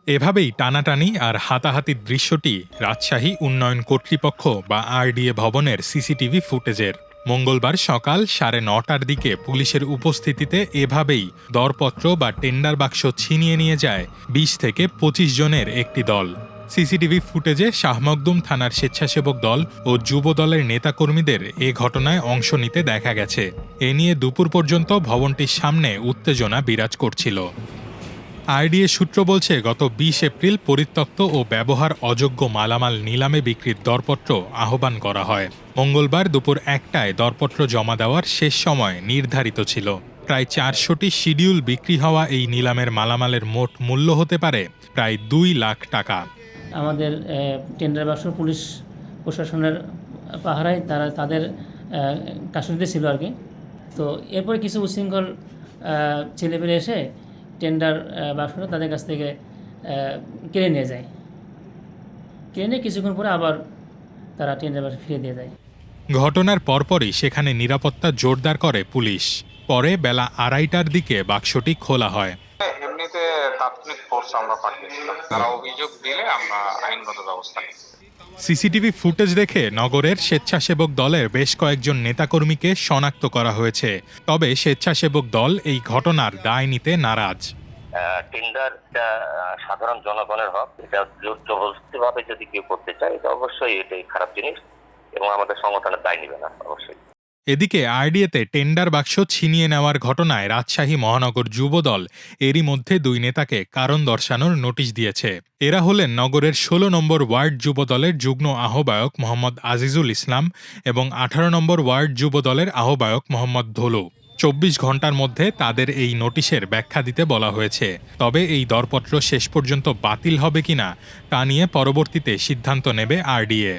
এভাবেই টানাটানি আর হাতাহাতির দৃশ্যটি রাজশাহী উন্নয়ন কর্তৃপক্ষ বা আরডিএ ভবনের সিসিটিভি ফুটেজের। মঙ্গলবার সকাল 9:30টার দিকে পুলিশের উপস্থিতিতে এভাবেই দরপত্র বা টেন্ডার বাক্স ছিনিয়ে নিয়ে যায় ২০ থেকে ২৫ জনের একটি দল। সিসিটিভি ফুটেজে শাহ মখদুম থানার স্বেচ্ছাসেবক দল ও যুব দলের নেতাকর্মীদের এ ঘটনায় অংশ নিতে দেখা গেছে। এ নিয়ে দুপুর পর্যন্ত ভবনটির সামনে উত্তেজনা বিরাজ করছিল। আরডিএ সূত্র বলছে, গত ২০ এপ্রিল পরিত্যক্ত ও ব্যবহার অযোগ্য মালামাল নিলামে বিক্রির দরপত্র আহ্বান করা হয়। মঙ্গলবার দুপুর ১টায় দরপত্র জমা দেওয়ার শেষ সময় নির্ধারিত ছিল। প্রায় ৪০০টি শিডিউল বিক্রি হওয়া এই নিলামের মালামালের মোট মূল্য হতে পারে প্রায় ২ লাখ টাকা। আমাদের টেন্ডার বাক্স পুলিশ প্রশাসনের পাহারায় তারা তাদের কাস্টডিতে ছিল আর কি। তো এরপরে কিছু উচ্ছৃঙ্খল ছেলেপেলে এসে টেন্ডার বাক্সটা তাদের কাছ থেকে কেড়ে নিয়ে যায়। কেড়ে নিয়ে কিছুক্ষণ পরে আবার তারা টেন্ডার বাক্স ফিরিয়ে দিয়ে যায়। ঘটনার পরপরই সেখানে নিরাপত্তা জোরদার করে পুলিশ। পরে বেলা ২:৩০টার দিকে বাক্সটি খোলা হয়। এমনিতে তাৎক্ষণিক ফোর্স আমরা পাঠিয়েছিলাম, তারা অভিযোগ দিলে আমরা আইনগত ব্যবস্থা নিই। সিসিটিভি ফুটেজ দেখে নগরের স্বেচ্ছাসেবক দলের বেশ কয়েকজন নেতাকর্মীকে শনাক্ত করা হয়েছে। তবে স্বেচ্ছাসেবক দল এই ঘটনার দায় নিতে নারাজ। টেন্ডারটা সাধারণ জনগণের হক, এটা জবরদস্তিভাবে যদি কেউ করতে চায় এটা অবশ্যই এটাই খারাপ জিনিস এবং আমাদের সংগঠনের দায় নেবে না অবশ্যই। এদিকে আরডিএতে টেন্ডার বাক্স ছিনিয়ে নেওয়ার ঘটনায় রাজশাহী মহানগর যুবদল এরই মধ্যে ২ নেতাকে কারণ দর্শানোর নোটিশ দিয়েছে। এরা হলেন নগরের ১৬ নম্বর ওয়ার্ড যুবদলের যুগ্ম আহ্বায়ক মোহাম্মদ আজিজুল ইসলাম এবং ১৮ নম্বর ওয়ার্ড যুবদলের আহ্বায়ক মোহাম্মদ ধলু। ২৪ ঘন্টার মধ্যে তাদের এই নোটিশের ব্যাখ্যা দিতে বলা হয়েছে। তবে এই দরপত্র শেষ পর্যন্ত বাতিল হবে কিনা তা নিয়ে পরবর্তীতে সিদ্ধান্ত নেবে আরডিএ।